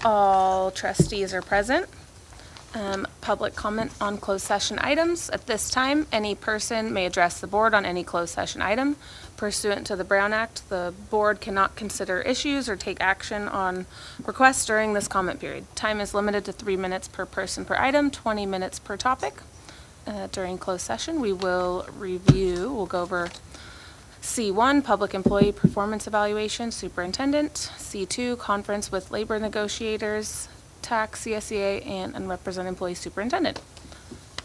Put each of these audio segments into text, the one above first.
All trustees are present. Public comment on closed session items. At this time, any person may address the board on any closed session item. Pursuant to the Brown Act, the board cannot consider issues or take action on requests during this comment period. Time is limited to 3 minutes per person per item, 20 minutes per topic. During closed session, we'll go over C1, Public Employee Performance Evaluation, Superintendent. C2, Conference with Labor Negotiators, Tax, CSEA, and Unrepresented Employee Superintendent.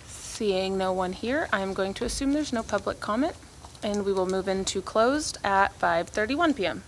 Seeing no one here, I'm going to assume there's no public comment, and we will move into closed at 5:31 p.m.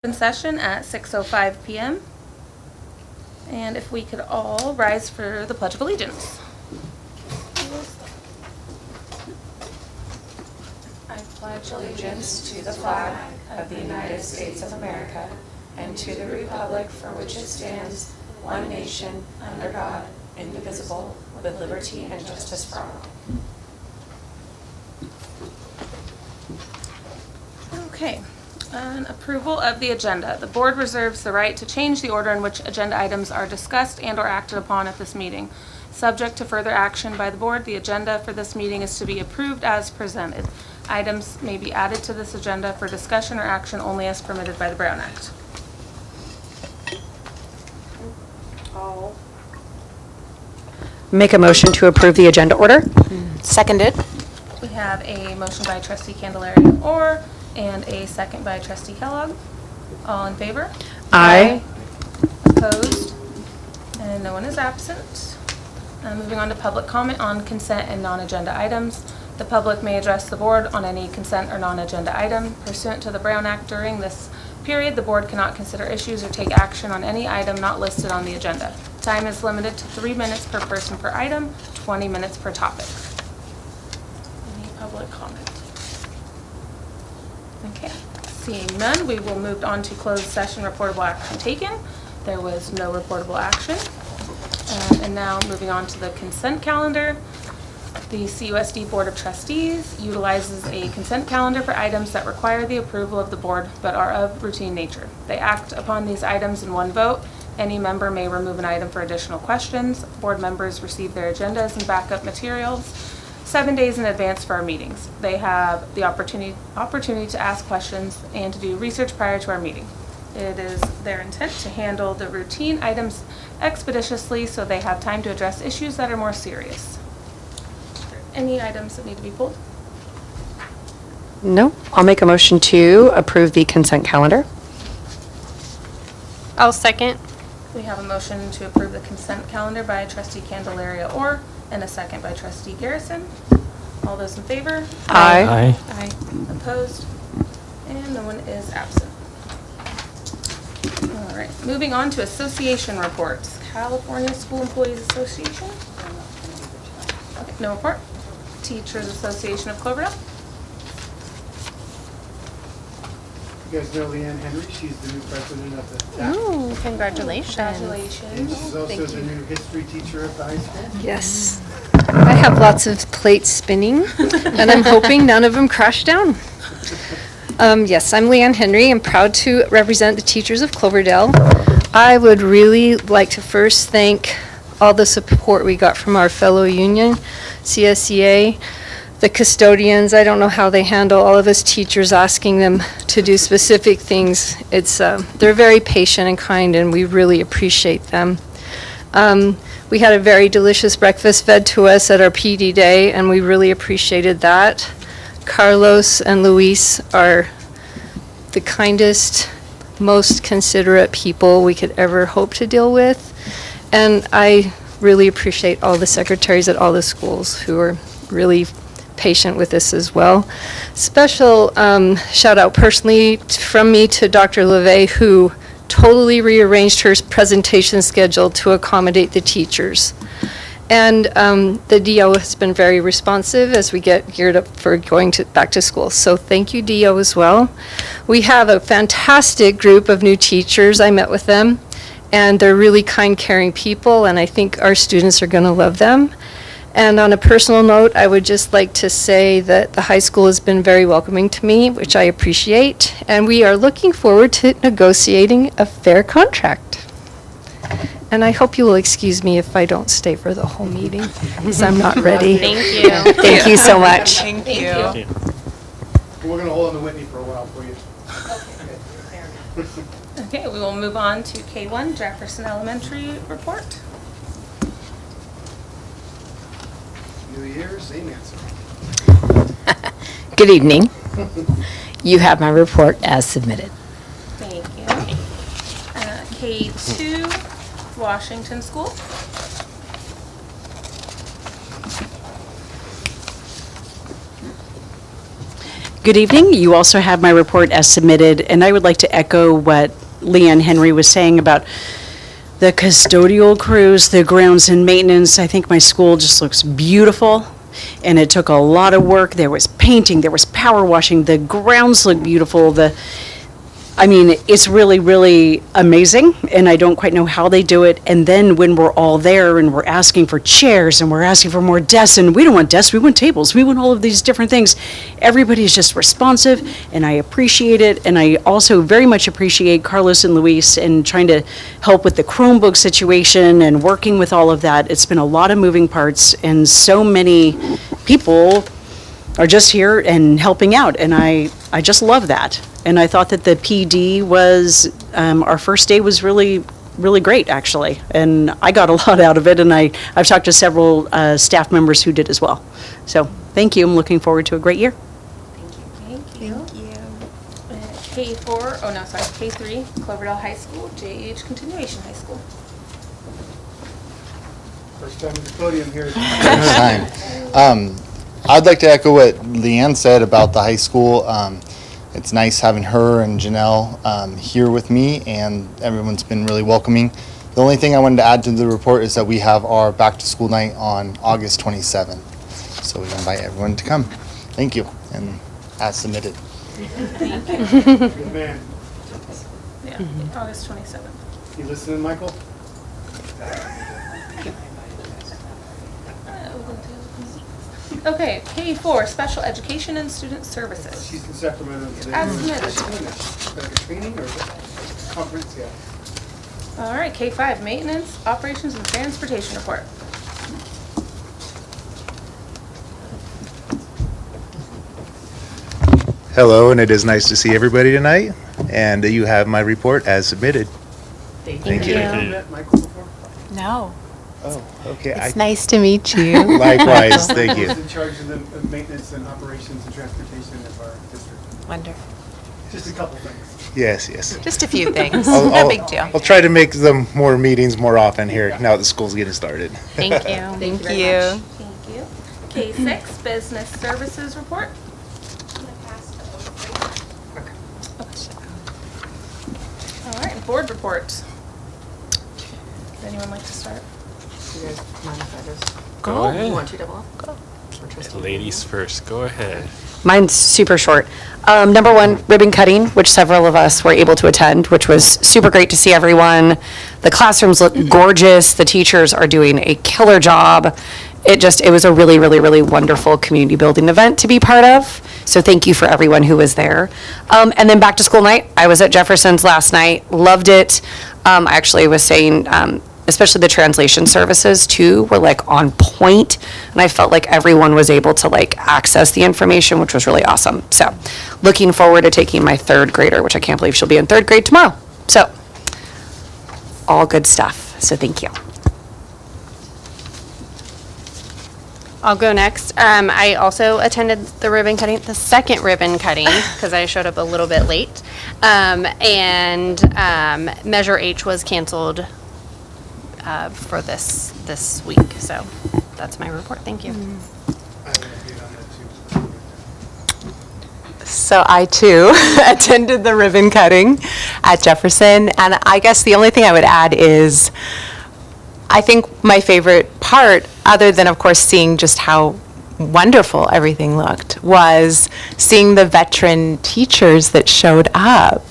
Open session at 6:05 p.m. And if we could all rise for the Pledge of Allegiance. I pledge Allegiance to the flag of the United States of America and to the republic for which it stands, one nation, under God, indivisible, with liberty and justice for all. Okay. Approval of the agenda. The board reserves the right to change the order in which agenda items are discussed and/or acted upon at this meeting. Subject to further action by the board, the agenda for this meeting is to be approved as presented. Items may be added to this agenda for discussion or action only as permitted by the Brown Act. Make a motion to approve the agenda order. Seconded. We have a motion by trustee Candelaria and a second by trustee Kellogg. All in favor? Aye. Opposed? And no one is absent. Moving on to public comment on consent and non-agenda items. The public may address the board on any consent or non-agenda item. Pursuant to the Brown Act, during this period, the board cannot consider issues or take action on any item not listed on the agenda. Time is limited to 3 minutes per person per item, 20 minutes per topic. Any public comment? Okay, seeing none, we will move on to closed session reportable action taken. There was no reportable action. And now moving on to the consent calendar. The CUSD Board of Trustees utilizes a consent calendar for items that require the approval of the board but are of routine nature. They act upon these items in one vote. Any member may remove an item for additional questions. Board members receive their agendas and backup materials 7 days in advance for our meetings. They have the opportunity to ask questions and to do research prior to our meeting. It is their intent to handle the routine items expeditiously so they have time to address issues that are more serious. Any items that need to be pulled? No. I'll make a motion to approve the consent calendar. I'll second. We have a motion to approve the consent calendar by trustee Candelaria and a second by trustee Garrison. All those in favor? Aye. Aye. Opposed? And no one is absent. All right, moving on to association reports. California School Employees Association. Okay, no report. Teachers Association of Cloverdale. You guys know Leanne Henry, she's the new president of the TAP. Oh, congratulations. And Congratulations. she's also the new history teacher at the high school. Yes. I have lots of plates spinning, and I'm hoping none of them crash down. Yes, I'm Leanne Henry. I'm proud to represent the teachers of Cloverdale. I would really like to first thank all the support we got from our fellow union, CSEA, the custodians. I don't know how they handle all of us teachers asking them to do specific things. They're very patient and kind, and we really appreciate them. We had a very delicious breakfast fed to us at our PD day, and we really appreciated that. Carlos and Luis are the kindest, most considerate people we could ever hope to deal with. And I really appreciate all the secretaries at all the schools who are really patient with us as well. Special shout out personally from me to Dr. LeVay, who totally rearranged her presentation schedule to accommodate the teachers. And the DO has been very responsive as we get geared up for going back to school. So thank you, DO, as well. We have a fantastic group of new teachers. I met with them, and they're really kind, caring people, and I think our students are going to love them. And on a personal note, I would just like to say that the high school has been very welcoming to me, which I appreciate, and we are looking forward to negotiating a fair contract. And I hope you will excuse me if I don't stay for the whole meeting, because I'm not ready. Thank you. Thank you so much. Thank you. We're going to hold on to Whitney for a while for you. Okay, we will move on to K1, Jefferson Elementary report. New Year, same answer. Good evening. You have my report as submitted. Thank you. K2, Washington School. Good evening. You also have my report as submitted, and I would like to echo what Leanne Henry was saying about the custodial crews, the grounds and maintenance. I think my school just looks beautiful, and it took a lot of work. There was painting, there was power washing, the grounds look beautiful, it's really, really amazing, and I don't quite know how they do it. And then when we're all there and we're asking for chairs and we're asking for more desks, and we don't want desks, we want tables, we want all of these different things, everybody's just responsive, and I appreciate it. And I also very much appreciate Carlos and Luis and trying to help with the Chromebook situation and working with all of that. It's been a lot of moving parts, and so many people are just here and helping out, and I just love that. And I thought that the PD was, our first day was really, really great, actually. And I got a lot out of it, and I've talked to several staff members who did as well. So, thank you. I'm looking forward to a great year. Thank you. K3, Cloverdale High School, JH Continuation High School. First time at the podium here. Time. I'd like to echo what Leanne said about the high school. It's nice having her and Janelle here with me, and everyone's been really welcoming. The only thing I wanted to add to the report is that we have our back-to-school night on August 27th. So we invite everyone to come. Thank you, and as submitted. Good man. Yeah, August 27th. You listening, Michael? Okay, K4, Special Education and Student Services. She's in Sacramento today. As submitted. Like a training or conference, yeah. All right, K5, Maintenance, Operations and Transportation Report. Hello, and it is nice to see everybody tonight. And you have my report as submitted. Thank you. Have you met Michael before? No. Oh, okay. It's nice to meet you. Likewise, thank you. Who's in charge of the maintenance and operations and transportation of our district? Wonderful. Just a couple things. Yes. Just a few things. I'll- No I'll- big deal. I'll try to make them more meetings more often here now that school's getting started. Thank you. Thank you. Thank you. K6, Business Services Report. All right, Board Reports. Would anyone like to start? Go ahead. You want to double up? Ladies first, go ahead. Mine's super short. Number one, ribbon cutting, which several of us were able to attend, which was super great to see everyone. The classrooms look gorgeous. The teachers are doing a killer job. It was a really, really, really wonderful community building event to be part of. So thank you for everyone who was there. And then back to school night. I was at Jefferson's last night, loved it. I actually was saying, especially the translation services too, were like on point. And I felt like everyone was able to like access the information, which was really awesome. So looking forward to taking my third grader, which I can't believe she'll be in third grade tomorrow. So all good stuff. So thank you. I'll go next. I also attended the ribbon cutting, the second ribbon cutting, because I showed up a little bit late. And Measure H was canceled for this week. So that's my report. Thank you. I have an update on that too. So I too attended the ribbon cutting at Jefferson, and I guess the only thing I would add is I think my favorite part, other than of course seeing just how wonderful everything looked, was seeing the veteran teachers that showed up.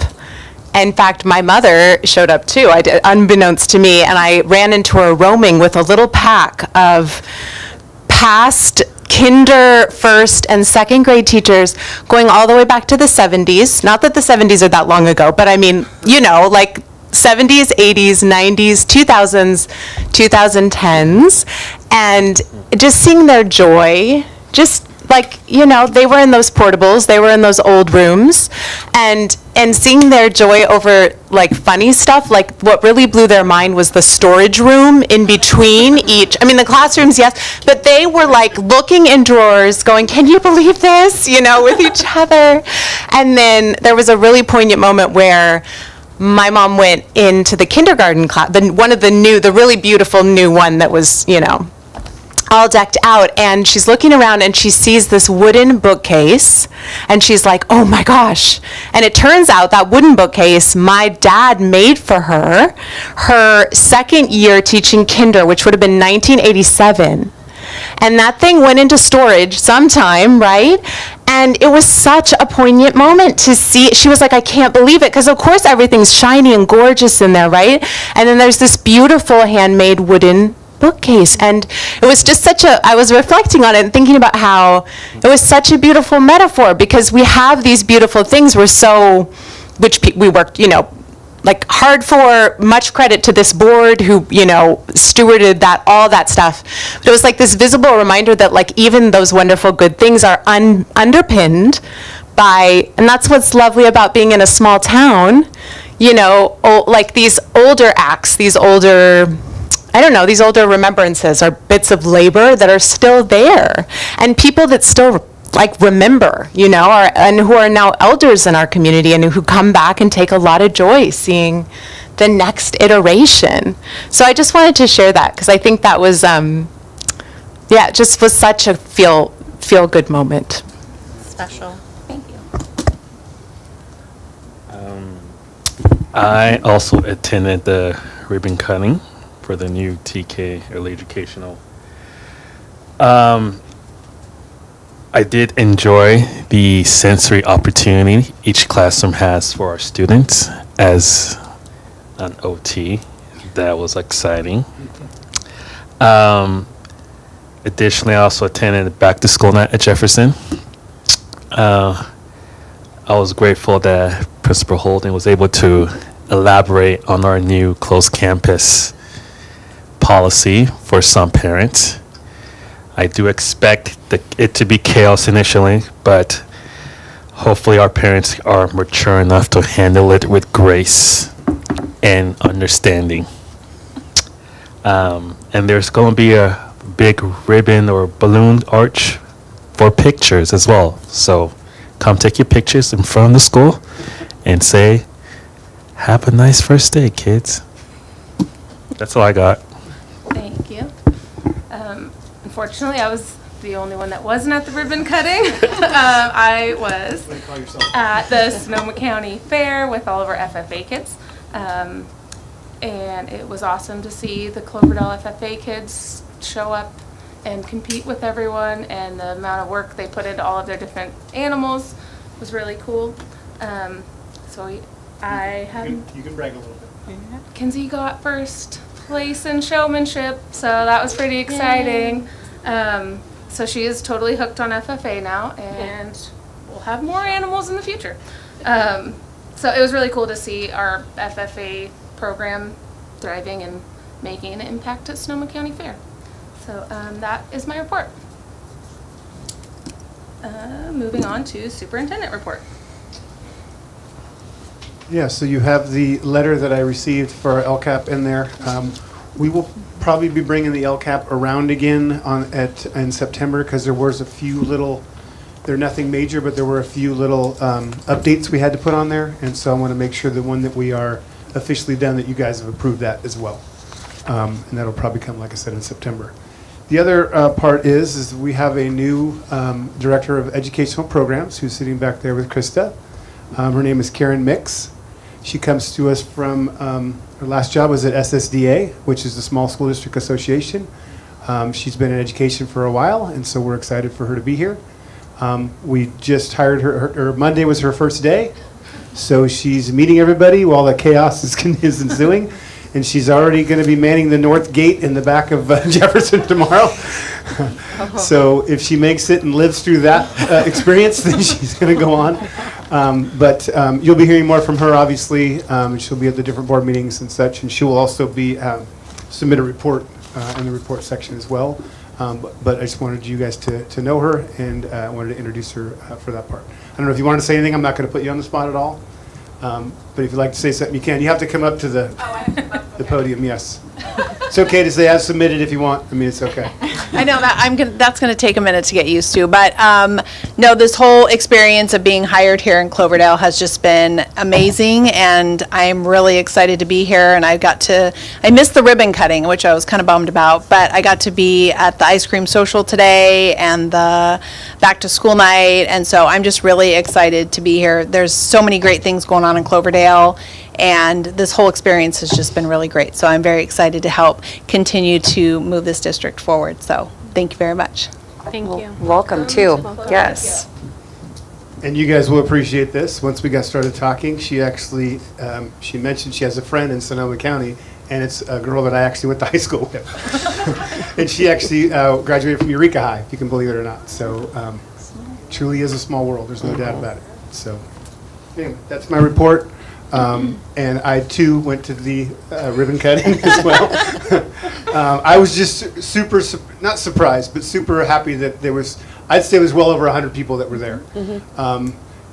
In fact, my mother showed up too, unbeknownst to me, and I ran into her roaming with a little pack of past kinder, first, and second grade teachers going all the way back to the 70s. Not that the 70s are that long ago, but I mean, like 70s, 80s, 90s, 2000s, 2010s, and just seeing their joy, just like, they were in those portables, they were in those old rooms, and seeing their joy over like funny stuff, like what really blew their mind was the storage room in between each, the classrooms, yes, but they were like looking in drawers going, can you believe this, with each other. And then there was a really poignant moment where my mom went into the kindergarten class, the really beautiful new one that was, all decked out, and she's looking around and she sees this wooden bookcase, and she's like, oh my gosh. And it turns out that wooden bookcase my dad made for her second year teaching kinder, which would have been 1987. And that thing went into storage sometime, right? And it was such a poignant moment to see. She was like, I can't believe it, because of course everything's shiny and gorgeous in there, right? And then there's this beautiful handmade wooden bookcase. And it was just I was reflecting on it and thinking about how it was such a beautiful metaphor, because we have these beautiful things we worked, like hard for. Much credit to this board who, stewarded all that stuff. But it was like this visible reminder that like even those wonderful good things are underpinned by, and that's what's lovely about being in a small town, like these older acts, these older remembrances are bits of labor that are still there, and people that still like remember, and who are now elders in our community and who come back and take a lot of joy seeing the next iteration. So I just wanted to share that, because I think that was, it just was such a feel good moment. Special. Thank you. I also attended the ribbon cutting for the new TK, early educational. I did enjoy the sensory opportunity each classroom has for our students as an OT. That was exciting. Additionally, I also attended back to school night at Jefferson. I was grateful that Principal Holden was able to elaborate on our new closed campus policy for some parents. I do expect it to be chaos initially, but hopefully our parents are mature enough to handle it with grace and understanding. And there's going to be a big ribbon or balloon arch for pictures as well. So come take your pictures in front of the school and say, have a nice first day, kids. That's all I got. Thank you. Unfortunately, I was the only one that wasn't at the ribbon cutting. I was at the Sonoma County Fair with all of our FFA kids. And it was awesome to see the Cloverdale FFA kids show up and compete with everyone, and the amount of work they put into all of their different animals was really cool. I had... You can brag a little bit. Kinsey got first place in showmanship, so that was pretty exciting. So she is totally hooked on FFA now, and we'll have more animals in the future. So it was really cool to see our FFA program thriving and making an impact at Sonoma County Fair. So that is my report. Moving on to superintendent report. Yeah, so you have the letter that I received for our LCAP in there. We will probably be bringing the LCAP around again in September, because there was a few little, they're nothing major, but there were a few little updates we had to put on there. And so I want to make sure the one that we are officially done, that you guys have approved that as well. And that'll probably come, like I said, in September. The other part is we have a new director of educational programs who's sitting back there with Krista. Her name is Karen Mix. She comes to us from, her last job was at SSDA, which is the Small School District Association. She's been in education for a while, and so we're excited for her to be here. We just hired her, Monday was her first day, so she's meeting everybody while the chaos is ensuing. And she's already going to be manning the north gate in the back of Jefferson tomorrow. So if she makes it and lives through that experience, then she's going to go on. But you'll be hearing more from her, obviously. She'll be at the different board meetings and such, and she will also be submit a report in the report section as well. But I just wanted you guys to know her, and I wanted to introduce her for that part. I don't know if you want to say anything. I'm not going to put you on the spot at all. But if you'd like to say something, you can. You have to come up to the The podium, yes. It's okay to say as submitted if you want. I mean, it's okay. I know that that's going to take a minute to get used to, but no, this whole experience of being hired here in Cloverdale has just been amazing, and I'm really excited to be here. And I missed the ribbon cutting, which I was kind of bummed about, but I got to be at the ice cream social today and the back to school night, and so I'm just really excited to be here. There's so many great things going on in Cloverdale, and this whole experience has just been really great. So I'm very excited to help continue to move this district forward. So thank you very much. Thank you. Welcome too. Yes. And you guys will appreciate this. Once we got started talking, she actually, she mentioned she has a friend in Sonoma County, and it's a girl that I actually went to high school with. And she actually graduated from Eureka High, if you can believe it or not. So truly is a small world. There's no doubt about it. So anyway, that's my report. And I too went to the ribbon cutting as well. I was just super, not surprised, but super happy that there was, I'd say it was well over 100 people that were there.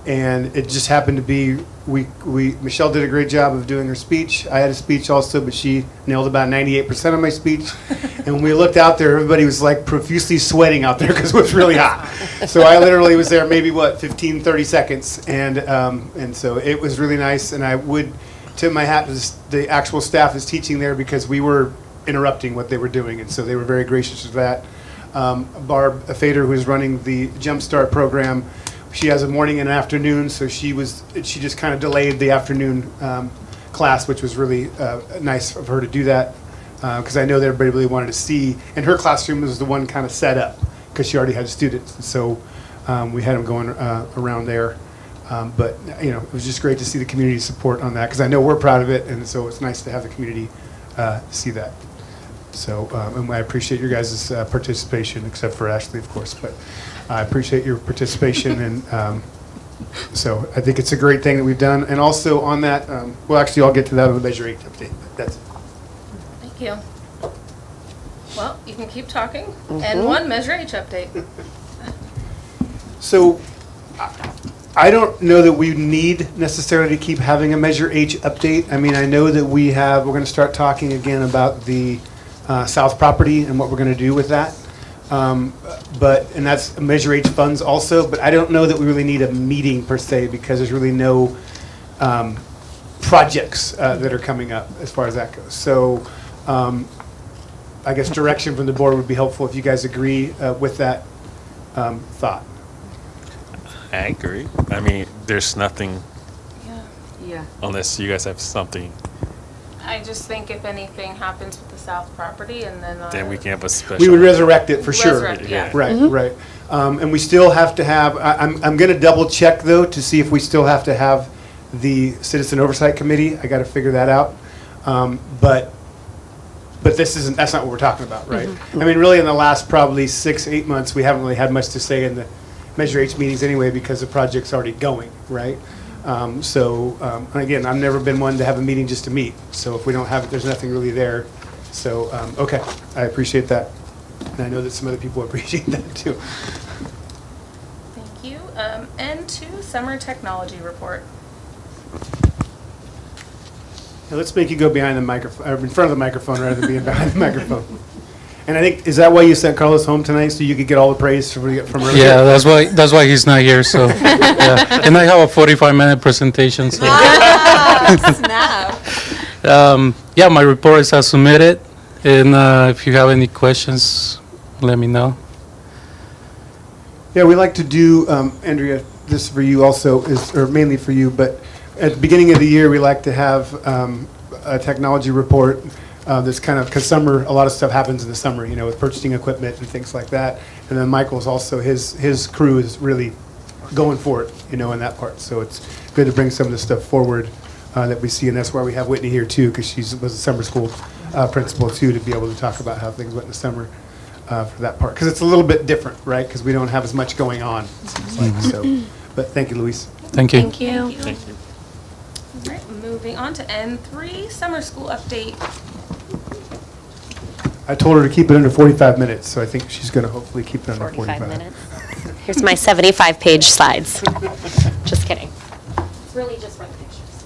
And it just happened to be, Michelle did a great job of doing her speech. I had a speech also, but she nailed about 98% of my speech. And when we looked out there, everybody was like profusely sweating out there because it was really hot. So I literally was there maybe, 15, 30 seconds. And so it was really nice. And I would tip my hat to the actual staff that's teaching there because we were interrupting what they were doing. And so they were very gracious with that. Barb Fader, who is running the Jumpstart program, she has a morning and an afternoon, so she just kind of delayed the afternoon class, which was really nice of her to do that, because I know that everybody really wanted to see, and her classroom was the one kind of set up, because she already had students, and so we had them going around there. But, it was just great to see the community support on that, because I know we're proud of it, and so it's nice to have the community see that. So, and I appreciate your guys' participation, except for Ashley, of course, but I appreciate your participation, and so I think it's a great thing that we've done. And also on that, well, actually, I'll get to that on the Measure 8 update, but that's it. Thank you. Well, you can keep talking. And one Measure H update. So I don't know that we need necessarily to keep having a Measure H update. I mean, I know that we're going to start talking again about the South property and what we're going to do with that. And that's Measure H funds also, but I don't know that we really need a meeting per se because there's really no projects that are coming up as far as that goes. So I guess direction from the board would be helpful if you guys agree with that thought. I agree. I mean, there's nothing Yeah. unless you guys have something. I just think if anything happens with the South property and Then we can have a special. We would resurrect it for sure. Resurrect, yeah. Right, right. And we still have to have, I'm going to double check though to see if we still have to have the Citizen Oversight Committee. I got to figure that out. But that's not what we're talking about, right? I mean, really in the last probably 6-8 months, we haven't really had much to say in the Measure H meetings anyway because the project's already going, right? And again, I've never been one to have a meeting just to meet. So if we don't have it, there's nothing really there. So, okay, I appreciate that. And I know that some other people appreciate that too. Thank you. N2, Summer Technology Report. Now, let's make you go behind the microphone, or in front of the microphone rather than being behind the microphone. And I think, is that why you sent Carlos home tonight, so you could get all the praise from earlier? Yeah, that's why he's not here, so, yeah. And I have a 45-minute presentation, so. Yeah, my report is as submitted, and if you have any questions, let me know. Yeah, we like to do, Andrea, this for you also, or mainly for you, but at the beginning of the year, we like to have a technology report that's kind of, because a lot of stuff happens in the summer, with purchasing equipment and things like that. And then Michael's also, his crew is really going for it, in that part. So it's good to bring some of the stuff forward that we see, and that's why we have Whitney here too, because she was a summer school principal too, to be able to talk about how things went in the summer for that part. Because it's a little bit different, right? Because we don't have as much going on, it seems like. So, but thank you, Luis. Thank you. Thank you. Thank you. All right, moving on to N3, Summer School Update. I told her to keep it under 45 minutes, so I think she's going to hopefully keep it under 45 minutes. Here's my 75-page slides. Just kidding. It's really just for the pictures.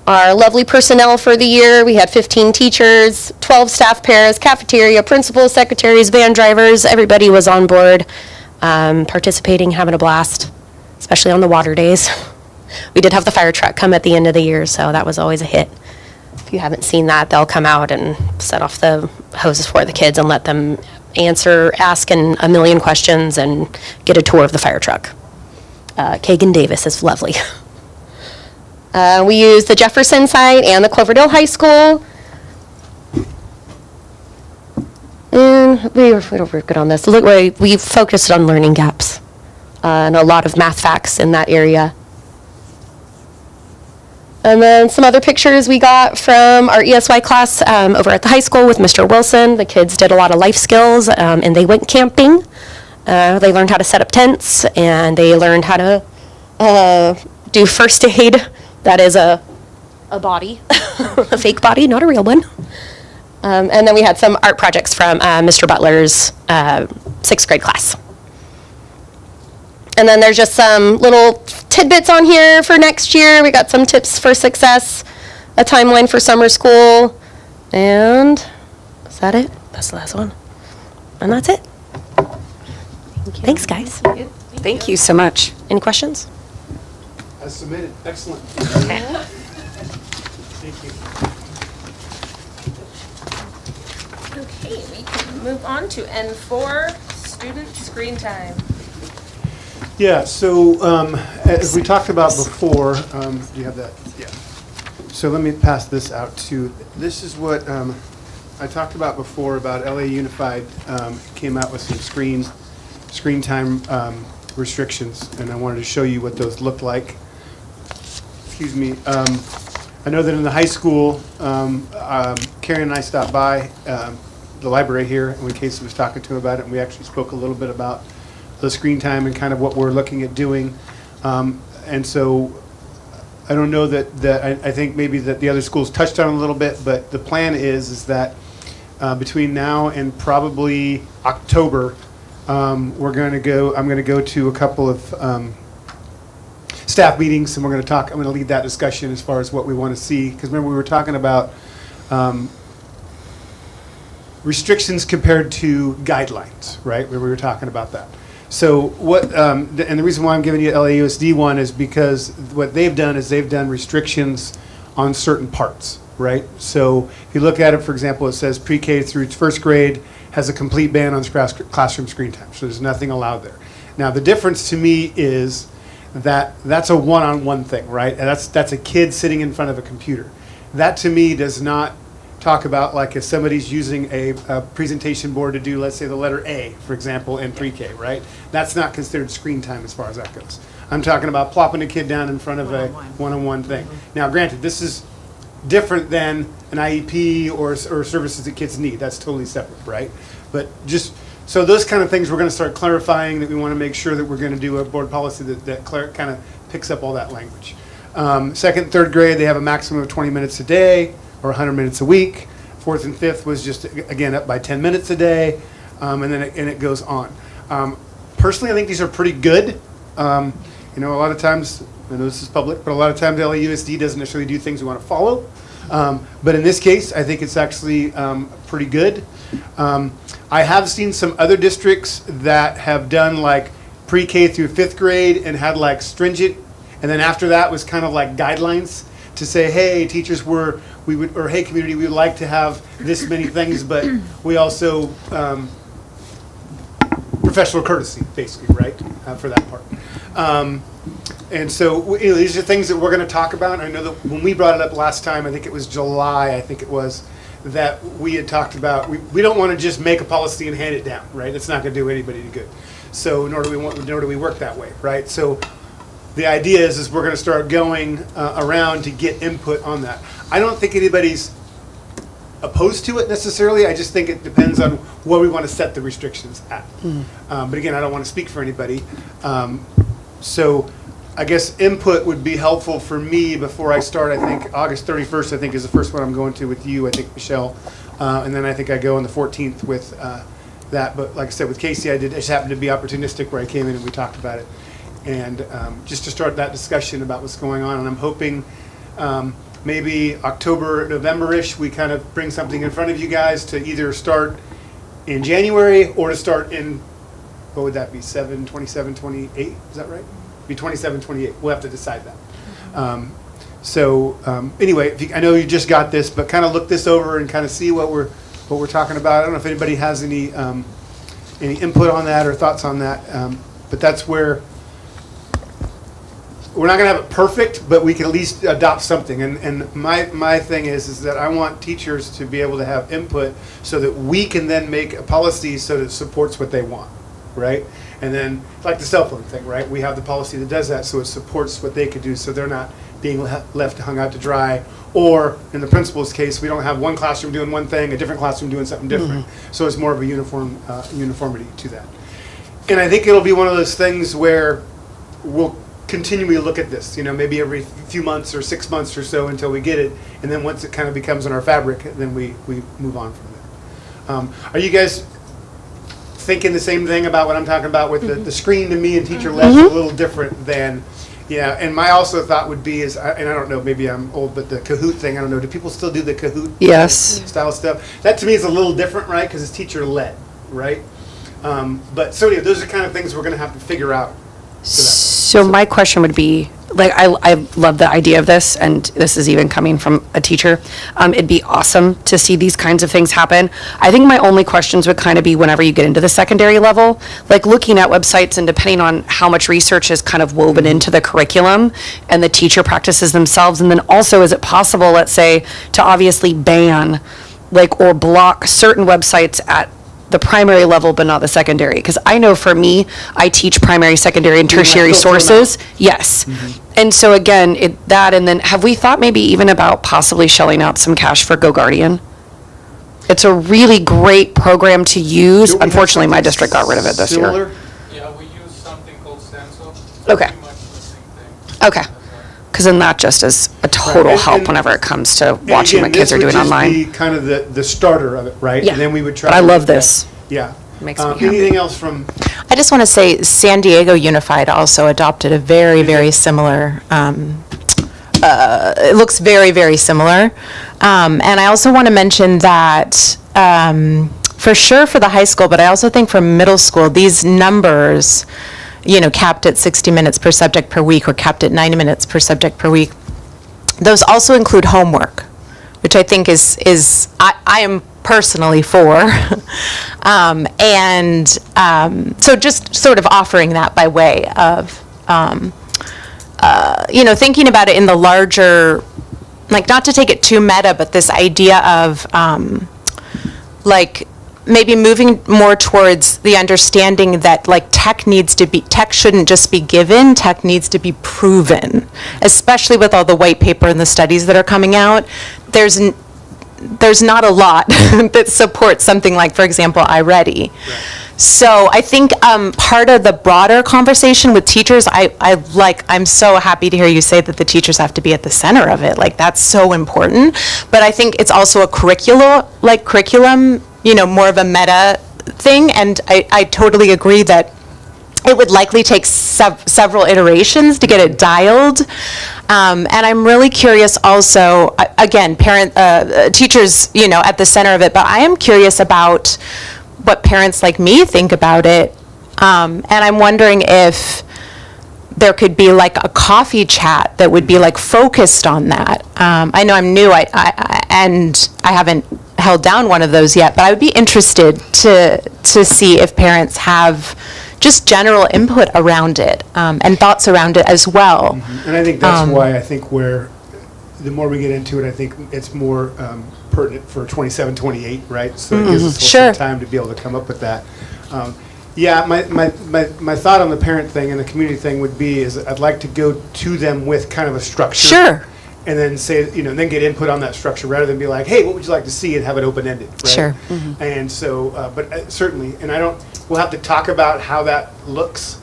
Our lovely personnel for the year, we had 15 teachers, 12 staff pairs, cafeteria, principals, secretaries, van drivers. Everybody was on board, participating, having a blast, especially on the water days. We did have the fire truck come at the end of the year, so that was always a hit. If you haven't seen that, they'll come out and set off the hoses for the kids and let them ask a million questions and get a tour of the fire truck. Kagan Davis is lovely. We used the Jefferson site and the Cloverdale High School. And we were good on this. Look, we focused on learning gaps and a lot of math facts in that area. And then some other pictures we got from our ESY class over at the high school with Mr. Wilson. The kids did a lot of life skills, and they went camping. They learned how to set up tents, and they learned how to do first aid. That is a body, a fake body, not a real one. And then we had some art projects from Mr. Butler's 6th grade class. And then there's just some little tidbits on here for next year. We got some tips for success, a timeline for summer school, and is that it? That's the last one. And that's it. Thanks, guys. Thank you so much. Any questions? As submitted, excellent. Thank you. Okay, we can move on to N4, student screen time. Yeah, so as we talked about before, do you have that? Yeah. So let me pass this out to, this is what I talked about before about LA Unified came out with some screen time restrictions, and I wanted to show you what those look like. Excuse me. I know that in the high school, Karen and I stopped by the library here, and when Casey was talking to him about it, and we actually spoke a little bit about the screen time and kind of what we're looking at doing. And so I don't know that I think maybe that the other schools touched on it a little bit, but the plan is that between now and probably October, I'm going to go to a couple of staff meetings, and I'm going to lead that discussion as far as what we want to see. Because remember, we were talking about restrictions compared to guidelines, right? We were talking about that. So what, and the reason why I'm giving you LAUSD one is because what they've done is they've done restrictions on certain parts, right? So if you look at it, for example, it says pre-K through 1st grade has a complete ban on classroom screen time. So there's nothing allowed there. Now the difference to me is that that's a one-on-one thing, right? And that's a kid sitting in front of a computer. That to me does not talk about like if somebody's using a presentation board to do, let's say, the letter A, for example, in pre-K, right? That's not considered screen time as far as that goes. I'm talking about plopping a kid down in front of a one-on-one thing. Now, granted, this is different than an IEP or services that kids need. That's totally separate, right? But just, so those kind of things we're going to start clarifying, that we want to make sure that we're going to do a board policy that kind of picks up all that language. 2nd, 3rd grade, they have a maximum of 20 minutes a day, or 100 minutes a week. 4th and 5th was just, again, up by 10 minutes a day, and then it goes on. Personally, I think these are pretty good. A lot of times, I know this is public, but a lot of times LAUSD doesn't necessarily do things we want to follow. But in this case, I think it's actually pretty good. I have seen some other districts that have done like pre-K through 5th grade and had like stringent, and then after that was kind of like guidelines to say, hey, teachers, or hey, community, we would like to have this many things, but we also, professional courtesy, basically, right, for that part. And so these are things that we're going to talk about. I know that when we brought it up last time, I think it was July, that we had talked about, we don't want to just make a policy and hand it down, right? It's not going to do anybody any good. So nor do we work that way, right? So the idea is we're going to start going around to get input on that. I don't think anybody's opposed to it necessarily. I just think it depends on where we want to set the restrictions at. But again, I don't want to speak for anybody. So I guess input would be helpful for me before I start. I think August 31st, I think, is the first one I'm going to with you, I think, Michelle. And then I think I go on the 14th with that. But like I said, with Casey, I just happened to be opportunistic where I came in and we talked about it. And just to start that discussion about what's going on. And I'm hoping, maybe October, November-ish, we kind of bring something in front of you guys to either start in January or to start in, what would that be, 27, 28? Is that right? Be 27, 28. We'll have to decide that. Anyway, I know you just got this, but kind of look this over and kind of see what we're talking about. I don't know if anybody has any input on that or thoughts on that, but that's where we're not going to have it perfect, but we can at least adopt something. And my thing is that I want teachers to be able to have input so that we can then make a policy so that it supports what they want, right? And then, like the cell phone thing, right? We have the policy that does that so it supports what they could do so they're not being left hung out to dry. Or, in the principal's case, we don't have one classroom doing one thing, a different classroom doing something different. So it's more of a uniformity to that. And I think it'll be one of those things where we'll continually look at this, maybe every few months or 6 months or so until we get it. And then once it kind of becomes in our fabric, then we move on from there. Are you guys thinking the same thing about what I'm talking about with the screen to me and teacher-led is a little different than, and my also thought would be and I don't know, maybe I'm old, but the Kahoot thing, I don't know, do people still do the Kahoot style stuff? That to me is a little different, right? Because it's teacher-led, right? But those are kind of things we're going to have to figure out. So my question would be, I love the idea of this, and this is even coming from a teacher. It'd be awesome to see these kinds of things happen. I think my only questions would kind of be whenever you get into the secondary level, like looking at websites and depending on how much research is kind of woven into the curriculum and the teacher practices themselves. And then also, is it possible, let's say, to obviously ban or block certain websites at the primary level, but not the secondary? Because I know for me, I teach primary, secondary, and tertiary sources. Yes. And so again, and then have we thought maybe even about possibly shelling out some cash for Go Guardian? It's a really great program to use. Unfortunately, my district got rid of it this year. Yeah, we use something called Stencil. Okay. Pretty much the same thing. Okay. Because then that just is a total help whenever it comes to watching what kids are doing online. This would just be kind of the starter of it, right? Yeah. And then we would try. But I to love look at- this. Yeah. Makes me happy. Anything else from? I just want to say San Diego Unified also adopted a very, very similar, it looks very, very similar. And I also want to mention that for sure for the high school, but I also think for middle school, these numbers, capped at 60 minutes per subject per week or capped at 90 minutes per subject per week, those also include homework, which I think is I am personally for. So just sort of offering that by way of, thinking about it in the larger, not to take it too meta, but this idea of, maybe moving more towards the understanding that tech shouldn't just be given, tech needs to be proven, especially with all the white paper and the studies that are coming out. There's not a lot that supports something like, for example, iReady. Right. So I think part of the broader conversation with teachers, I'm so happy to hear you say that the teachers have to be at the center of it. That's so important. But I think it's also a curriculum, more of a meta thing. And I totally agree that it would likely take several iterations to get it dialed. And I'm really curious also, again, teachers, at the center of it, but I am curious about what parents like me think about it. And I'm wondering if there could be a coffee chat that would be focused on that. I know I'm new, and I haven't held down one of those yet, but I would be interested to see if parents have just general input around it and thoughts around it as well. And I think that's why I think the more we get into it, I think it's more pertinent for 27, 28, right? So it gives us some time to be able to come up with that. My thought on the parent thing and the community thing would be is I'd like to go to them with kind of a structure. Sure. And then say, then get input on that structure rather than be like, hey, what would you like to see, and have it open-ended, right? Sure. And so, but certainly, and we'll have to talk about how that looks,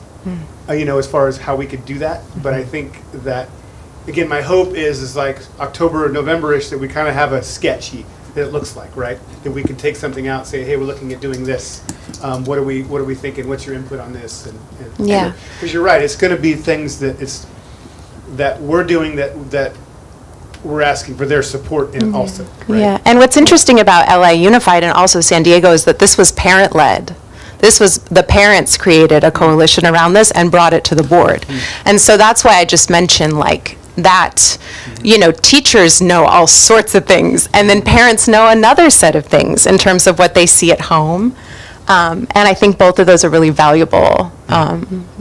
as far as how we could do that. But I think that, again, my hope is October or November-ish that we kind of have a sketch sheet that it looks like, right? That we can take something out, say, hey, we're looking at doing this. What are we thinking? What's your input on this? Because you're right, it's going to be things that we're doing that we're asking for their support in also, right? Yeah, and what's interesting about LA Unified and also San Diego is that this was parent-led. This was, the parents created a coalition around this and brought it to the board. And so that's why I just mentioned like that, teachers know all sorts of things, and then parents know another set of things in terms of what they see at home. And I think both of those are really valuable,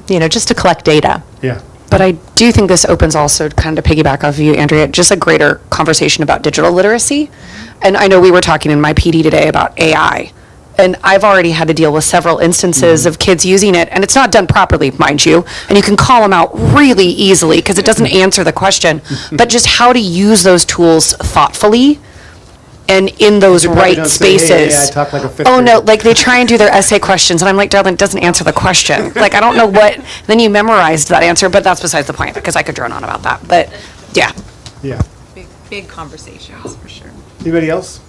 just to collect data. Yeah. But I do think this opens also, kind of to piggyback off of you, Andrea, just a greater conversation about digital literacy. And I know we were talking in my PD today about AI. And I've already had to deal with several instances of kids using it, and it's not done properly, mind you. And you can call them out really easily because it doesn't answer the question. But just how to use those tools thoughtfully and in those You probably right don't say, "Hey, spaces. AI, talk like a fifth Oh, no, grader." like they try and do their essay questions, and I'm like, darling, it doesn't answer the question. Like, I don't know what, then you memorized that answer, but that's besides the point, because I could drone on about that. But, yeah. Yeah. Big conversations, for sure. Anybody else?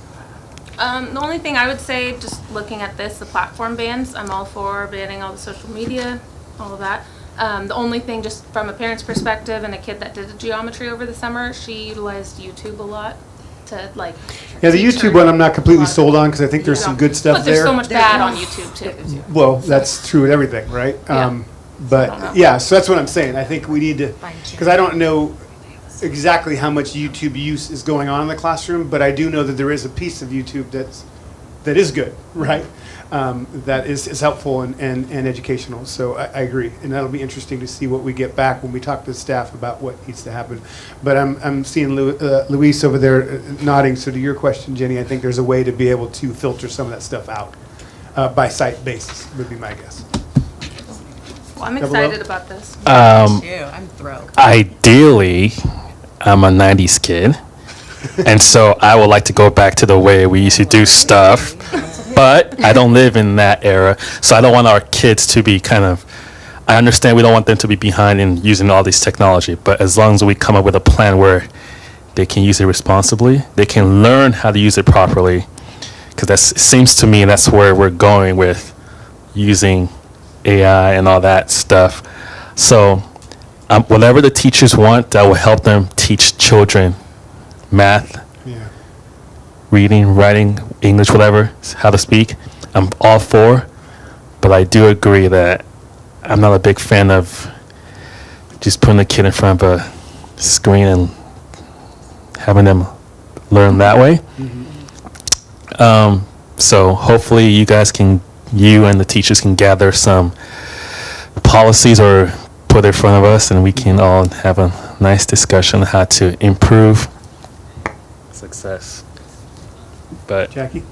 The only thing I would say, just looking at this, the platform bans, I'm all for banning all the social media, all of that. The only thing, just from a parent's perspective, and a kid that did geometry over the summer, she utilized YouTube a lot to like. Yeah, the teach her YouTube one I'm not completely a lot of- sold on because I think there's some good stuff But there's there. so much bad on YouTube too. Well, that's true with everything, right? Yeah. Um, But, yeah, so that's what I'm saying. I think we need to, because I don't know exactly how much YouTube use is going on in the classroom, but I do know that there is a piece of YouTube that is good, right? That is helpful and educational, so I agree. And that'll be interesting to see what we get back when we talk to staff about what needs to happen. But I'm seeing Luis over there nodding, so to your question, Jenny, I think there's a way to be able to filter some of that stuff out by site basis, would be my guess. Well, I'm Double excited up? about this. I'm thrilled. Ideally, I'm a 90s kid, and so I would like to go back to the way we used to do stuff, but I don't live in that era, so I don't want our kids to be I understand we don't want them to be behind in using all this technology, but as long as we come up with a plan where they can use it responsibly, they can learn how to use it properly, because it seems to me that's where we're going with using AI and all that stuff. So whatever the teachers want, that will help them teach children math, Yeah. reading, writing, English, whatever, how to speak. I'm all for, but I do agree that I'm not a big fan of just putting a kid in front of a screen and having them learn that way. So hopefully you and the teachers can gather some policies or put it in front of us, and we can all have a nice discussion on how to improve success. But Jackie?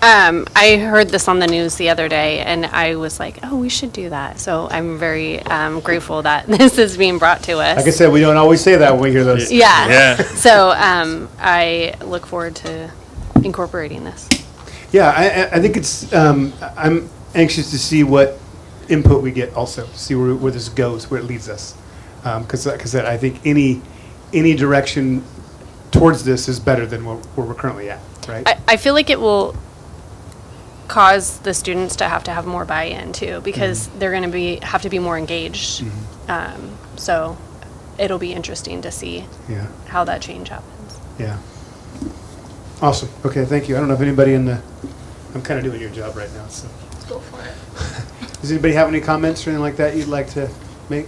I heard this on the news the other day, and I was like, oh, we should do that. So I'm very grateful that this is being brought to us. Like I said, we don't always say that when we hear those. Yeah. Yeah. So I look forward to incorporating this. Yeah, I think I'm anxious to see what input we get also, see where this goes, where it leads us. Because like I said, I think any direction towards this is better than where we're currently at, right? I feel like it will cause the students to have more buy-in too, because they're going to have to be more engaged. So it'll be interesting to see Yeah, how that change happens. yeah. Awesome. Okay, thank you. I don't know if anybody I'm kind of doing your job right now, so. Go for it. Does anybody have any comments or anything like that you'd like to make?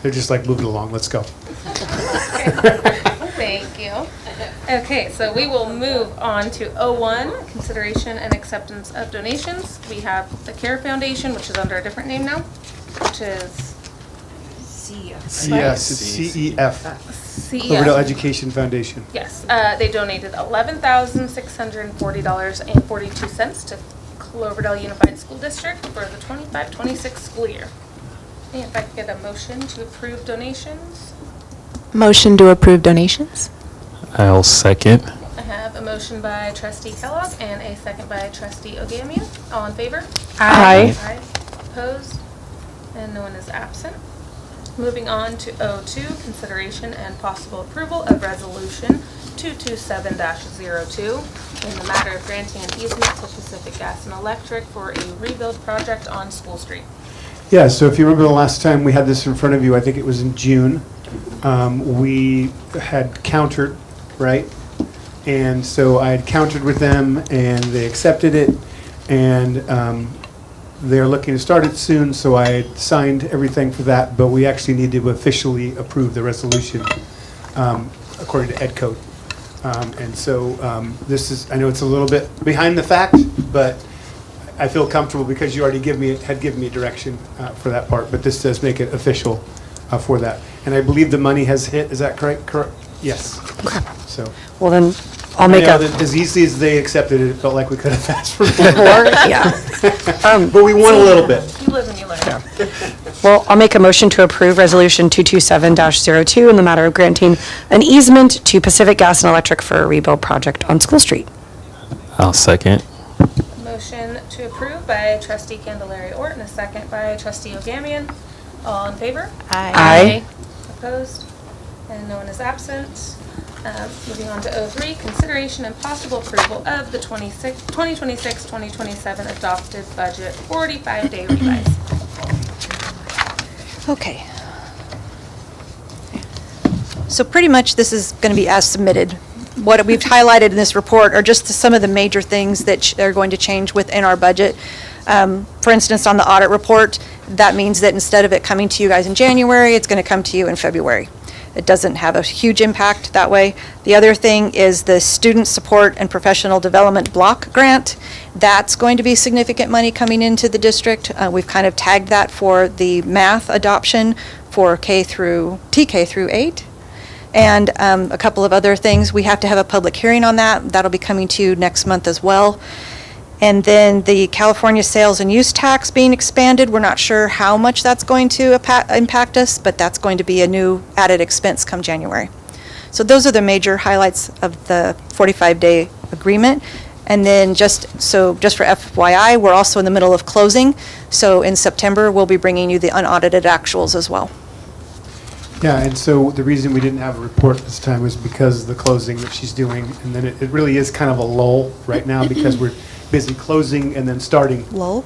They're just like moving along. Let's go. Thank you. Okay, so we will move on to 01, consideration and acceptance of donations. We have the CARE Foundation, which is under a different name now, which is Yes, it's CEF, Cloverdale CEF. Education Foundation. Yes, they donated $11,640.42 to Cloverdale Unified School District for the 25-26 school year. And if I could get a motion to approve donations. Motion to approve donations? I'll second. I have a motion by trustee Kellogg and a second by trustee Ogamian. All in favor? Aye. Aye. Opposed? And no one is absent. Moving on to 02, consideration and possible approval of resolution 227-02 in the matter of granting an easement to Pacific Gas and Electric for a rebuild project on School Street. Yeah, so if you remember the last time we had this in front of you, I think it was in June. we had countered, right? And so I had countered with them, and they accepted it, and they're looking to start it soon, so I had signed everything for that, but we actually need to officially approve the resolution according to Ed Code. And so this is, I know it's a little bit behind the fact, but I feel comfortable because you already had given me direction for that part, but this does make it official for that. And I believe the money has hit, is that correct? Correct? Yes. Okay. So. Well, then, I'll make Yeah, a, as easy as they accepted it, it felt like we could have asked for more. yeah. But we won a little bit. You live and you learn. Well, I'll make a motion to approve Resolution 227-02 in the matter of granting an easement to Pacific Gas and Electric for a rebuild project on School Street. I'll second. Motion to approve by trustee Candelaria Ort and a second by trustee Ogamian. All in favor? Aye. Opposed? And no one is absent. Moving on to 03, consideration and possible approval of the 2026-2027 adopted budget 45-day revise. Okay. So pretty much this is going to be as submitted. What we've highlighted in this report are just some of the major things that are going to change within our budget. For instance, on the audit report, that means that instead of it coming to you guys in January, it's going to come to you in February. It doesn't have a huge impact that way. The other thing is the Student Support and Professional Development Block Grant. That's going to be significant money coming into the district. We've kind of tagged that for the math adoption for TK through 8. And a couple of other things. We have to have a public hearing on that. That'll be coming to you next month as well. And then the California sales and use tax being expanded, we're not sure how much that's going to impact us, but that's going to be a new added expense come January. So those are the major highlights of the 45-day agreement. And then just for FYI, we're also in the middle of closing. So in September, we'll be bringing you the unaudited actuals as well. Yeah, and so the reason we didn't have a report this time was because of the closing that she's doing. And then it really is kind of a lull right now because we're busy closing and then starting. Lull?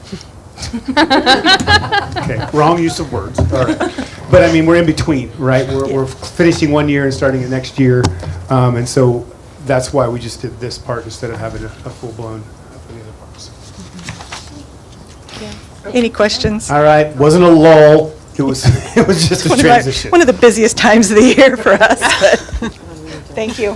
Okay, wrong use of words. All right. But I mean, we're in between, right? We're finishing one year and starting the next year. And so that's why we just did this part instead of having a full-blown for the other parts. Any questions? All right, wasn't a lull. It was just a transition. One of the busiest times of the year for us, but thank you.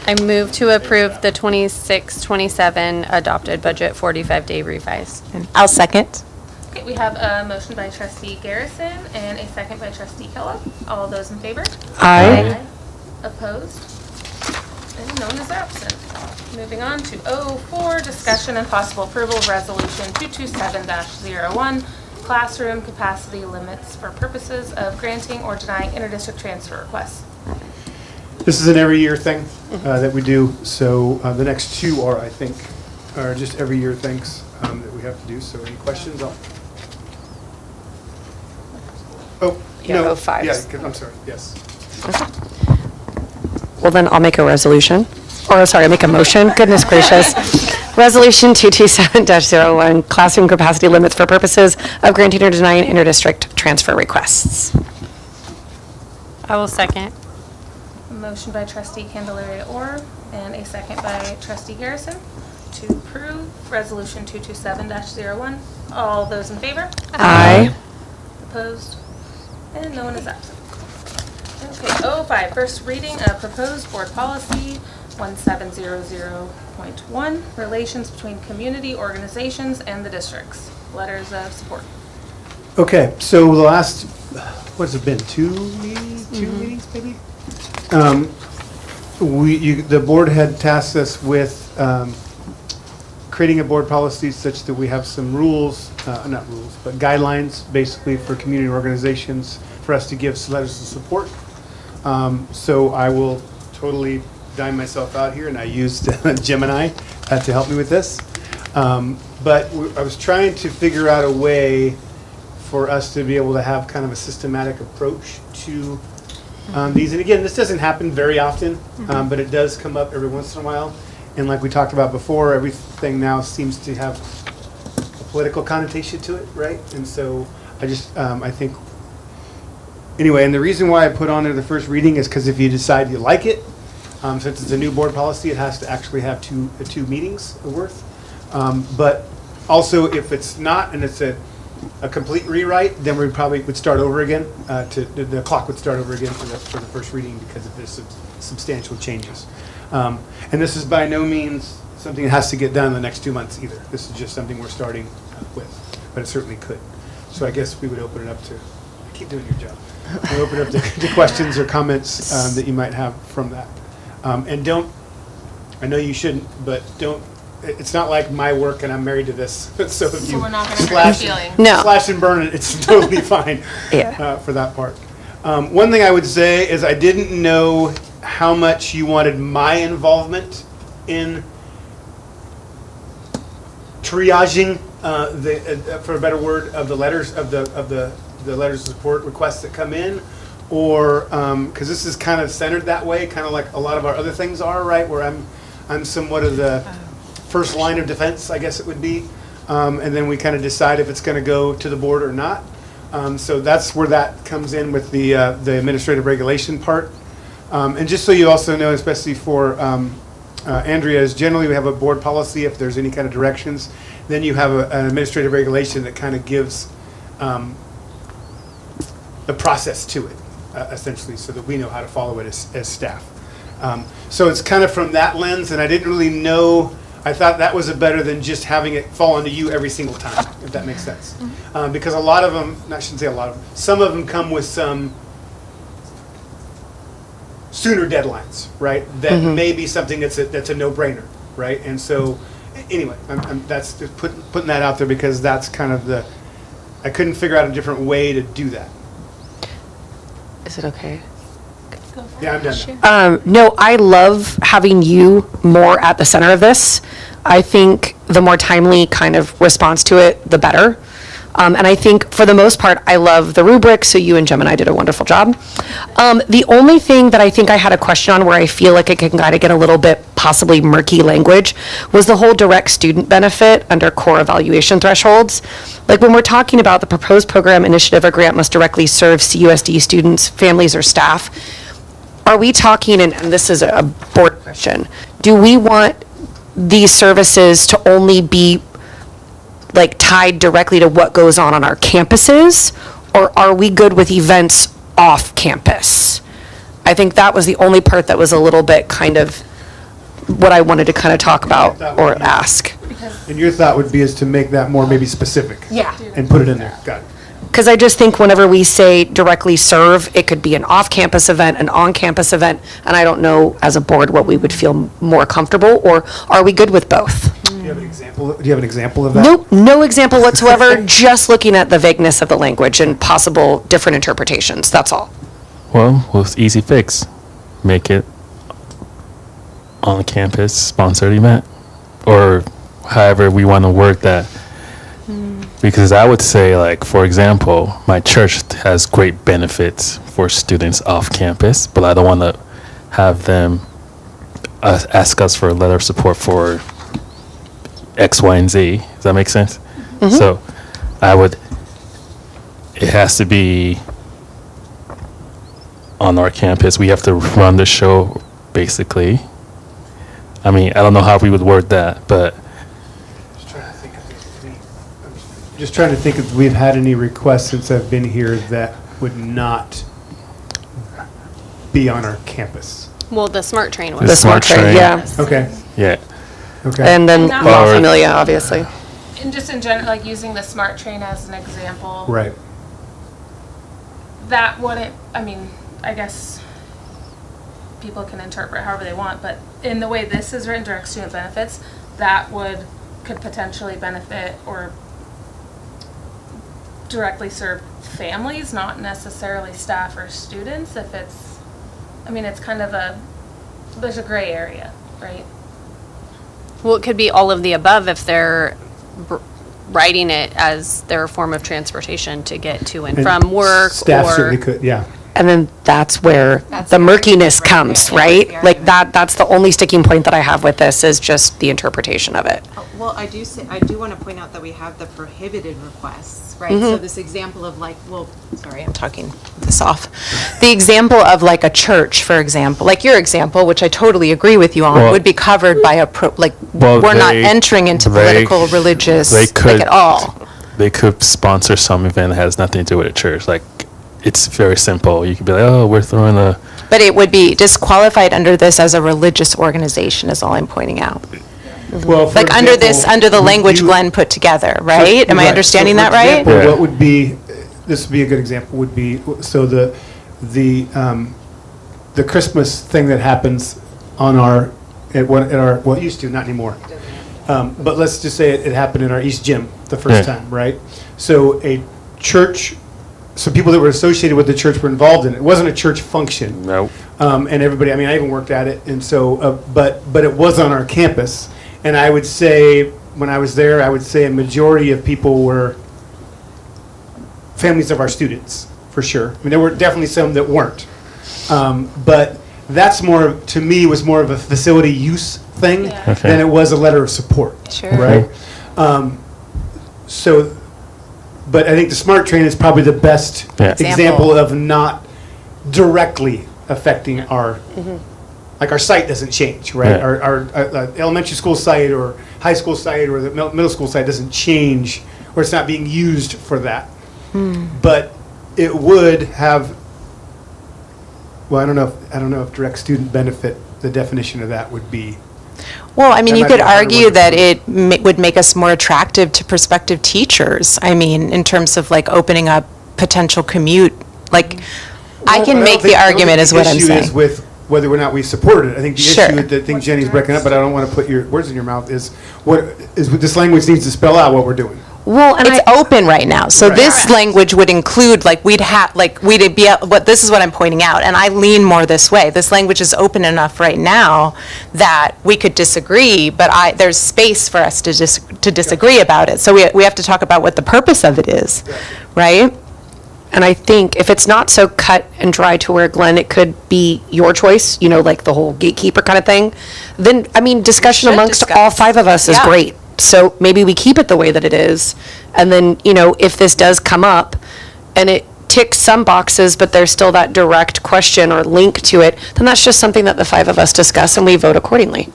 I move to approve the 26-27 adopted budget 45-day revise. I'll second. Okay, we have a motion by trustee Garrison and a second by trustee Kellogg. All those in favor? Aye. Opposed? And no one is absent. Moving on to 04, discussion and possible approval of resolution 227-01, classroom capacity limits for purposes of granting or denying interdistrict transfer requests. This is an every year thing that we do. So the next two are, I think, are just every year things that we have to do. So any questions? Oh, Yeah, no. 05s. Yeah, I'm sorry. Yes. Well, then I'll make a resolution, or sorry, I'll make a motion, goodness gracious. Resolution 227-01, classroom capacity limits for purposes of granting or denying interdistrict transfer requests. I will second. A motion by trustee Candelaria Orr and a second by trustee Garrison to approve resolution 227-01. All those in favor? Aye. Opposed? And no one is absent. Okay, 05, first reading of proposed board policy 1700.1, relations between community organizations and the districts. Letters of support. Okay, so the last, what's it been, two meetings maybe? The board had tasked us with creating a board policy such that we have some rules, not rules, but guidelines basically for community organizations for us to give letters of support. So I will totally dime myself out here, and I used Gemini to help me with this. But I was trying to figure out a way for us to be able to have kind of a systematic approach to these. And again, this doesn't happen very often, but it does come up every once in a while. And like we talked about before, everything now seems to have a political connotation to it, right? And so I just, I think Anyway, and the reason why I put on there the first reading is because if you decide you like it, since it's a new board policy, it has to actually have two meetings worth. But also, if it's not, and it's a complete rewrite, then we probably would start over again. The clock would start over again for the first reading because if there's substantial changes. And this is by no means something that has to get done in the next 2 months either. This is just something we're starting with, but it certainly could. So I guess we would open it up to, keep doing your job. We'll open it up to questions or comments that you might have from that. And don't, I know you shouldn't, but don't, it's not like my work and I'm married to this. So if you we're not gonna hurt slash, your feelings. No. slash and burn it, it's totally fine for that part. One thing I would say is I didn't know how much you wanted my involvement in triaging for a better word, of the letters of the letters of support requests that come in, or because this is kind of centered that way, kind of like a lot of our other things are, right? Where I'm somewhat of the first line of defense, I guess it would be, and then we kind of decide if it's going to go to the board or not. So that's where that comes in with the administrative regulation part. And just so you also know, especially for Andrea, is generally we have a board policy if there's any kind of directions. Then you have an administrative regulation that kind of gives the process to it, essentially, so that we know how to follow it as staff. So it's kind of from that lens, and I didn't really know, I thought that was better than just having it fall onto you every single time, if that makes sense. Because a lot of them, I shouldn't say a lot of them, some of them come with some sooner deadlines, right? That may be something that's a no-brainer, right? And so, anyway, that's just putting that out there because that's kind of I couldn't figure out a different way to do that. Is it okay? Yeah, I'm done now. No, I love having you more at the center of this. I think the more timely kind of response to it, the better. And I think for the most part, I love the rubric, so you and Gemini did a wonderful job. The only thing that I think I had a question on where I feel like it can kind of get a little bit possibly murky language was the whole direct student benefit under core evaluation thresholds. Like when we're talking about the proposed program, initiative, or grant must directly serve CUSD students, families, or staff, are we talking, and this is a board question, do we want these services to only be like tied directly to what goes on our campuses, or are we good with events off campus? I think that was the only part that was a little bit kind of what I wanted to kind of talk about or ask. And your thought would be is to make that more maybe specific. Yeah. And put it in there. Got it. Because I just think whenever we say directly serve, it could be an off-campus event, an on-campus event, and I don't know as a board what we would feel more comfortable, or are we good with both? Do you have an example of that? Nope, no example whatsoever, just looking at the vagueness of the language and possible different interpretations, that's all. Well, it's easy fix. Make it on campus sponsored event, or however we want to work that. Because I would say, like, for example, my church has great benefits for students off campus, but I don't want to have them ask us for a letter of support for X, Y, and Z. Does that make sense? So it has to be on our campus. We have to run the show, basically. I mean, I don't know how we would word that, but Just trying to think if we've had any requests since I've been here that would not be on our campus. Well, the SMART train was. The The smart smart train, train. yeah. Okay, yeah. okay. And then Not La Or- Familia, obviously. And just in general, like using the SMART train as an example. Right. That wouldn't, I mean, I guess people can interpret however they want, but in the way this is written, direct student benefits, that could potentially benefit or directly serve families, not necessarily staff or students, if it's, I mean, it's kind of there's a gray area, right? Well, it could be all of the above if they're writing it as their form of transportation to get to and from work Staff or. certainly could, yeah. And then that's where the murkiness comes, right? Like that's the only sticking point that I have with this is just the interpretation of it. Well, I do want to point out that we have the prohibited requests, right? So this example of like, sorry, I'm talking this off. The example of like a church, for example, like your example, which I totally agree with you on, Well- would be covered by Well, we're not they- entering into they- political, religious, they like could- at all. They could sponsor some event that has nothing to do with a church. Like, it's very simple. You could be like, oh, we're throwing a. But it would be disqualified under this as a religious organization is all I'm pointing out. Well, for Like under this, example, under the would language you- Glenn put together, right? Am I Right. understanding So, that for right? example, Yeah. What would be, this would be a good example, would be, so the Christmas thing that happens on our, well, it used to, not anymore. But let's just say it happened in our East Gym the first Yeah. time, right? So a church, so people that were associated with the church were involved in it. It wasn't a church function. Nope. And everybody, I mean, I even worked at it, and so, but it was on our campus. And I would say, when I was there, I would say a majority of people were families of our students, for sure. I mean, there were definitely some that weren't. But that's more, to me, was more of a facility use thing Okay. than it was a letter of support. Sure. Right? So, but I think the Smart Train is probably the best Yeah. example of not directly affecting our, like our site doesn't change, right? Yeah. Our elementary school site or high school site or the middle school site doesn't change, or it's not being used for that. But it would have, well, I don't know if direct student benefit, the definition of that would be. Well, I mean, That you might could be a harder argue word. that it would make us more attractive to prospective teachers. I mean, in terms of like opening up potential commute, like, I Well, can but make don't the think- I don't argument think is what I'm The issue is saying. with whether or not we supported it. I think the Sure. issue that I think Jenny's breaking up, but I don't want to put your words in your mouth, is this language needs to spell out what we're doing. Well, and It's open right now, so this Correct. language would include, like, we'd be, this is what I'm pointing out, and I lean more this way. This language is open enough right now that we could disagree, but there's space for us to disagree about it. So we have to talk about what the purpose of it is, right? And I think if it's not so cut and dry to where, Glenn, it could be your choice, like the whole gatekeeper kind of thing, then, I mean, discussion should amongst discuss. all five of us is Yeah. great. So maybe we keep it the way that it is. And then, if this does come up and it ticks some boxes, but there's still that direct question or link to it, then that's just something that the five of us discuss and we vote accordingly.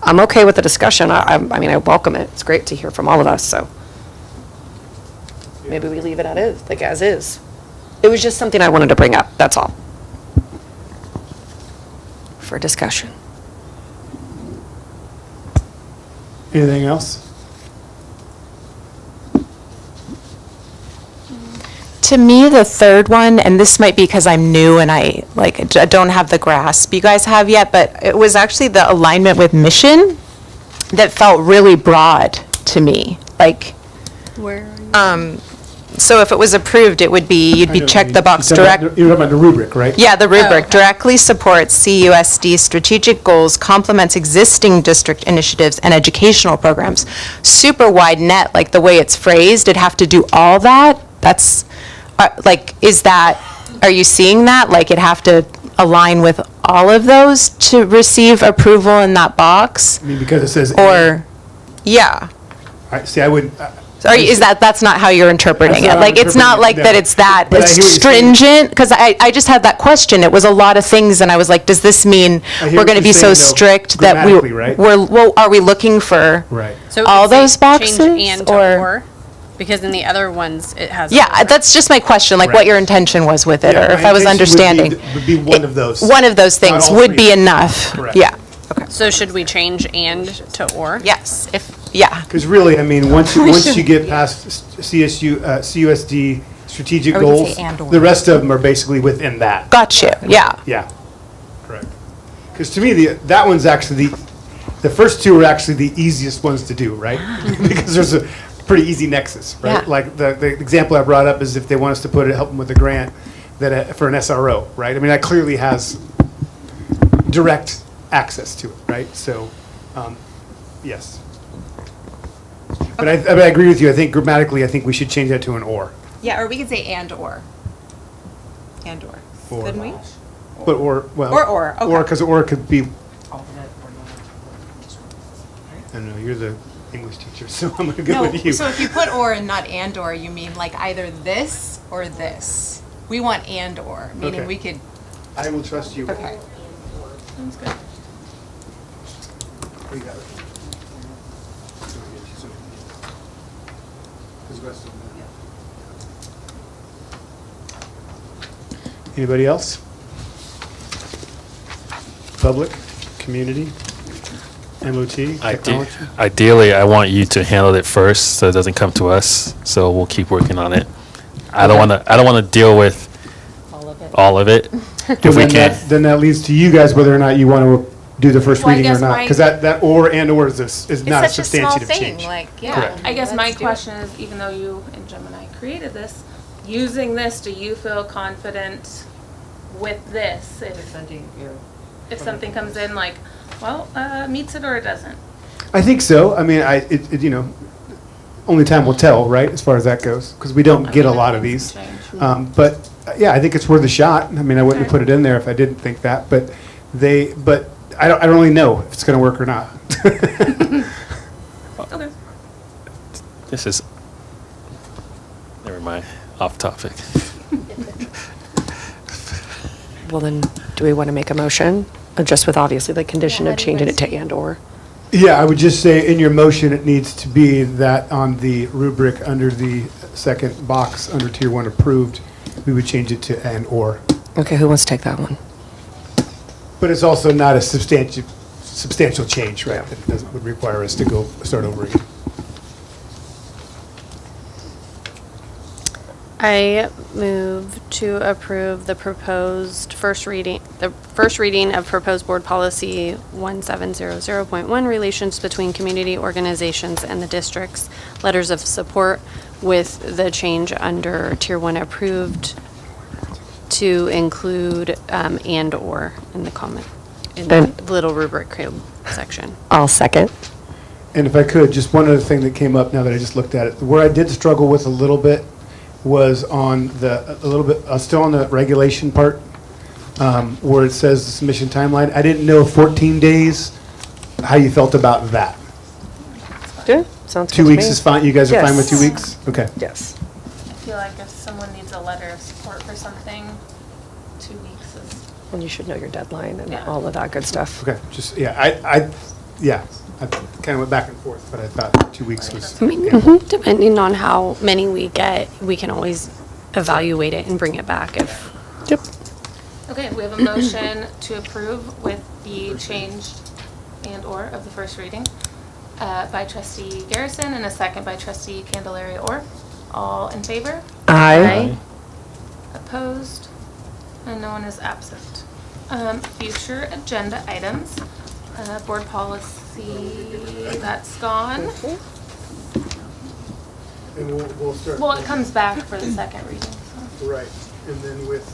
I'm okay with the discussion. I mean, I welcome it. It's great to hear from all of us, so. Maybe we leave it as is. It was just something I wanted to bring up, that's all. For discussion. Anything else? To me, the third one, and this might be because I'm new and I don't have the grasp you guys have yet, but it was actually the alignment with mission that felt really broad to me. Like, so if it was approved, it would be, you'd be check the box direct. You're talking about the rubric, right? Yeah, the rubric directly supports CUSD strategic goals, complements existing district initiatives and educational programs. Super wide net, like the way it's phrased, it'd have to do all that. That's, are you seeing that? Like it'd have to align with all of those to receive approval in that box? I mean, because it says. Or, yeah. See, I would. Is that's not how you're interpreting That's it? not how Like, I'm it's not like interpreting it, that no. it's that But I hear what you're saying. stringent, because I just had that question. It was a lot of things, and I was like, does this mean I hear we're what going to you're be so saying, though, strict that grammatically, right? are we looking for Right. So all it would say those boxes? Change and to or? or, because in the other ones, it has. Yeah, that's just my question, like what Right. your intention was with it, Yeah, or if my I was intention understanding. Would be one of those. One of those Not things all would three. be enough. Correct. Yeah, So should we change and to or? yes, yeah. Because really, I mean, once you get past CUSD strategic Or we could goals, say and or. the rest of them are basically within that. Got you, yeah. Yeah, correct. Because to me, that one's actually the first two are actually the easiest ones to do, right? Because there's a pretty easy nexus, right? Yeah. Like the example I brought up is if they want us to help them with a grant for an SRO, right? I mean, that clearly has direct access to it, right? So, yes. But I agree with you. I think grammatically, I think we should change that to an or. Yeah, or we could say and or. And or. Couldn't we? But well. Or, okay. Or, because or could be. I know, you're the English teacher, so I'm gonna go with you. So if you put or and not and or, you mean like either this or this. We want and or, meaning Okay. we could, I will trust you. okay. Sounds good. You got it. Anybody else? Public, community, MOT, technology? Ideally, I want you to handle it first, so it doesn't come to us. So we'll keep working on it. I don't want to deal with all of it. If we Then can. that leads to you guys whether or not you want to do the first Well, I reading or guess not. my- Because that or and or is not a It's such a small substantive thing, change. like, yeah. Correct. I guess my let's do it. question is, even though you and Jim and I created this, using this, do you feel confident with this? If something comes in like, well, meets it or it doesn't? I think so. I mean, only time will tell, right, as far as that goes, because we don't get a lot of these. But, yeah, I think it's worth a shot. I mean, I wouldn't have put it in there if I didn't think that, but I don't really know if it's going to work or not. Okay. This is. Never mind. Off topic. Well, then, do we want to make a motion? Just with obviously the condition of changing it to and or? Yeah, I would just say in your motion, it needs to be that on the rubric under the second box under Tier 1 approved, we would change it to and or. Okay, who wants to take that one? But it's also not a substantial change, right? That would require us to start over again. I move to approve the first reading of proposed board policy 1700.1, relations between community organizations and the district's letters of support, with the change under Tier 1 approved to include and or in the comment, in the little rubric code section. I'll second. And if I could, just one other thing that came up now that I just looked at it. Where I did struggle with a little bit was on still on the regulation part, where it says the submission timeline. I didn't know 14 days, how you felt about that. Yeah, sounds good 2 to weeks me. is fine? You guys are fine with 2 Yes. weeks? Okay. Yes. I feel like if someone needs a letter of support for something, 2 weeks is. And you should know your deadline and Yeah. all of that good stuff. Okay, just, I kind of went back and forth, but I thought 2 weeks was. I mean, depending on how many we get, we can always evaluate it and bring it back if. Yep. Okay, we have a motion to approve with the changed and/or of the first reading by trustee Garrison and a second by trustee Candelaria Orr. All in favor? Aye. Opposed? And no one is absent. Future agenda items, board policy, that's gone. And we'll start. Well, it comes back for the second reading, so. Right, and then with,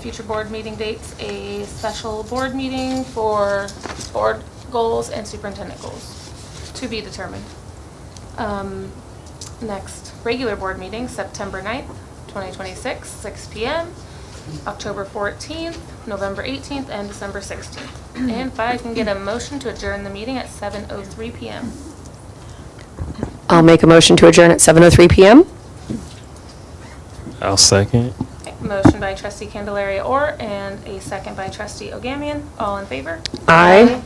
Future board meeting dates, a special board meeting for board goals and superintendent goals, to be determined. Next, regular board meeting, September 9th, 2026, 6 PM, October 14th, November 18th, and December 16th. And if I can get a motion to adjourn the meeting at 7:03 PM. I'll make a motion to adjourn at 7:03 PM. I'll second. Okay, motion by trustee Candelaria Orr and a second by trustee Ogamian. All in favor? Aye.